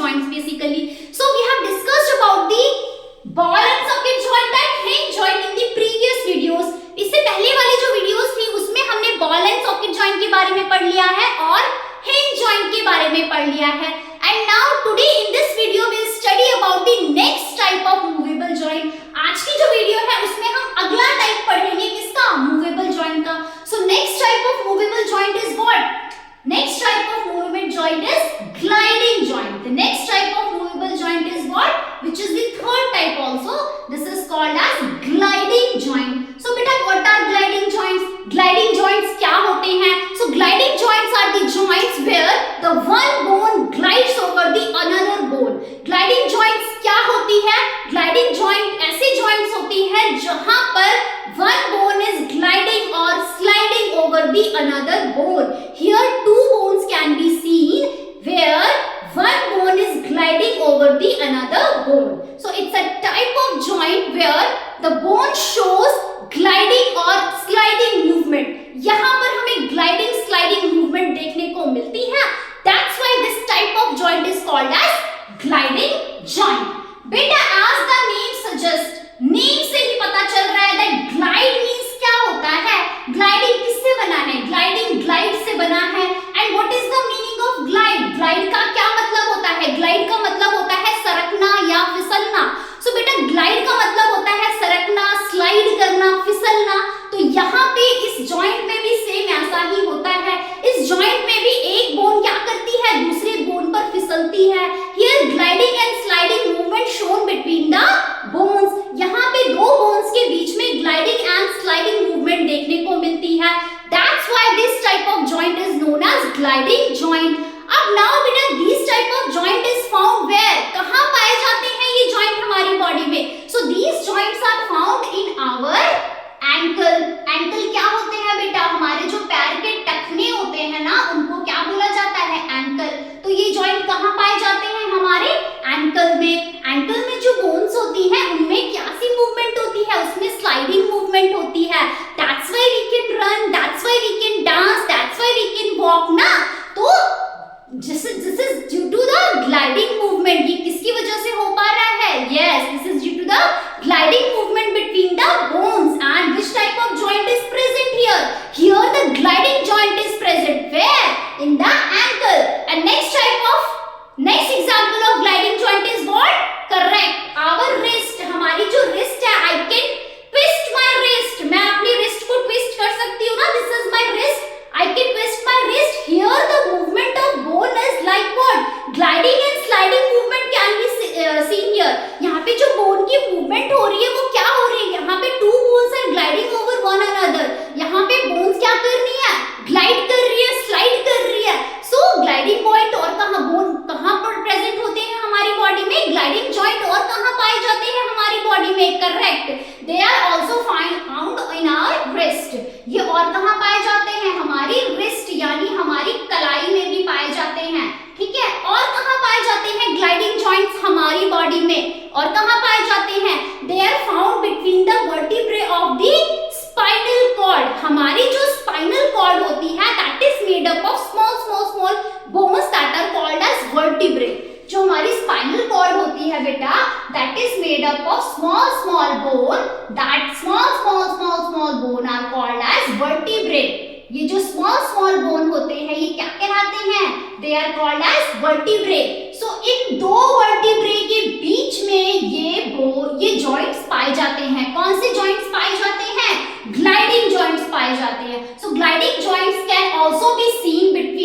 joints basically. So we have discussed about the ball and socket joint and hinge joint in the previous videos. इससे पहले वाली जो videos थी उसमें हमने बॉल एंड सॉकेट जॉइंट के बारे में पढ़ लिया है और हिंज जॉइंट के बारे में पढ़ लिया है. And now today in this video we will study about the next type of movable joint. आज की जो वीडियो है उसमें हम अगला टाइप पढ़ेंगे किसका, मूवेबल जॉइंट का. So next type of movable joint is what? Next type of movable joint is gliding joint. The next type of movable joint is what? Which is the third type also. This is called as gliding joint. So beta, what are gliding joints? Gliding joints क्या होते हैं? So gliding joints are the joints where the one bone glides over the another bone. Gliding joints क्या होती है? Gliding joint ऐसे joints होती है जहां पर one bone is gliding or sliding over the another bone. Here two bones can be seen where one bone is gliding over the another bone. So it's a type of joint where the bone shows gliding or sliding movement. यहाँ पर हमें gliding sliding movement देखने को मिलती है. That's why this type of joint is called as gliding joint. बेटा, as the name suggests, name से ही पता चल रहा है that glide means क्या होता है. ग्लाइडिंग किससे बना है? ग्लाइडिंग ग्लाइड से बना है. And what is the meaning of glide? Glide का क्या मतलब होता है? ग्लाइड का मतलब होता है सरकना या फिसलना. सो बेटा, ग्लाइड का मतलब होता है सरकना, स्लाइड करना, फिसलना. तो यहाँ पे इस जॉइंट में भी सेम ऐसा ही होता है. इस जॉइंट में भी एक बोन क्या करती है, दूसरे बोन पर फिसलती है. Here gliding and sliding movement shown between the bones. यहाँ पे दो बोन्स के बीच में ग्लाइडिंग एंड स्लाइडिंग मूवमेंट देखने को मिलती है. That's why this type of joint is known as gliding joint. अब now बेटा, this type of joint is found where? कहाँ पाए जाते हैं ये joint हमारी बॉडी में? So these joints are found in our ankle. Ankle क्या होते हैं बेटा? हमारे जो पैर के टखने होते हैं ना, उनको क्या बोला जाता है? ankle. तो ये joint कहाँ पाए जाते हैं? हमारे ankle में. ankle में जो bones होती हैं उनमें क्या सी मूवमेंट होती है? उसमें स्लाइडिंग मूवमेंट होती है. That's why we can run, that's why we can dance, that's why we can walk ना. तो this is due to the gliding movement. ये किसकी वजह से हो पा रहा है? Yes, this is due to the gliding movement between the bones. And which type of joint is present here? Here the gliding joint is present. Where? In the ankle. And next example of gliding joint is what? Correct. Our wrist. हमारी जो wrist है, I can twist my wrist. मैं अपनी wrist को twist कर सकती हूँ ना. This is my wrist. I can twist my wrist. Here the movement of bone is like what? Gliding and sliding movement can be seen here. यहाँ पे जो bone की movement हो रही है वो क्या हो रही है? यहाँ पे two bones are gliding over one another. यहाँ पे bones क्या कर रही है? Glide कर रही है, slide कर रही है. So gliding point और bone कहाँ पर present होते हैं हमारी body में? Gliding joint और कहाँ पाए जाते हैं हमारी body में? Correct. They are also found in our wrist. ये और कहाँ पाए जाते हैं? हमारी wrist यानी हमारी कलाई में भी पाए जाते हैं. ठीक है. और कहाँ पाए जाते हैं gliding joints हमारी body में? और कहाँ पाए जाते हैं? They are found between the vertebrae of the spinal cord. हमारी जो spinal cord होती है that is made up of small bones that are called as vertebrae. जो हमारी spinal cord होती है बेटा, that is made up of small bone. That small bone are called as vertebrae. ये जो small bone होते हैं ये क्या कहलाते हैं? They are called as vertebrae. So इन दो vertebrae के बीच में ये joints पाए जाते हैं. कौन से joints पाए जाते हैं? Gliding joints पाए जाते हैं. So gliding joints can also be seen between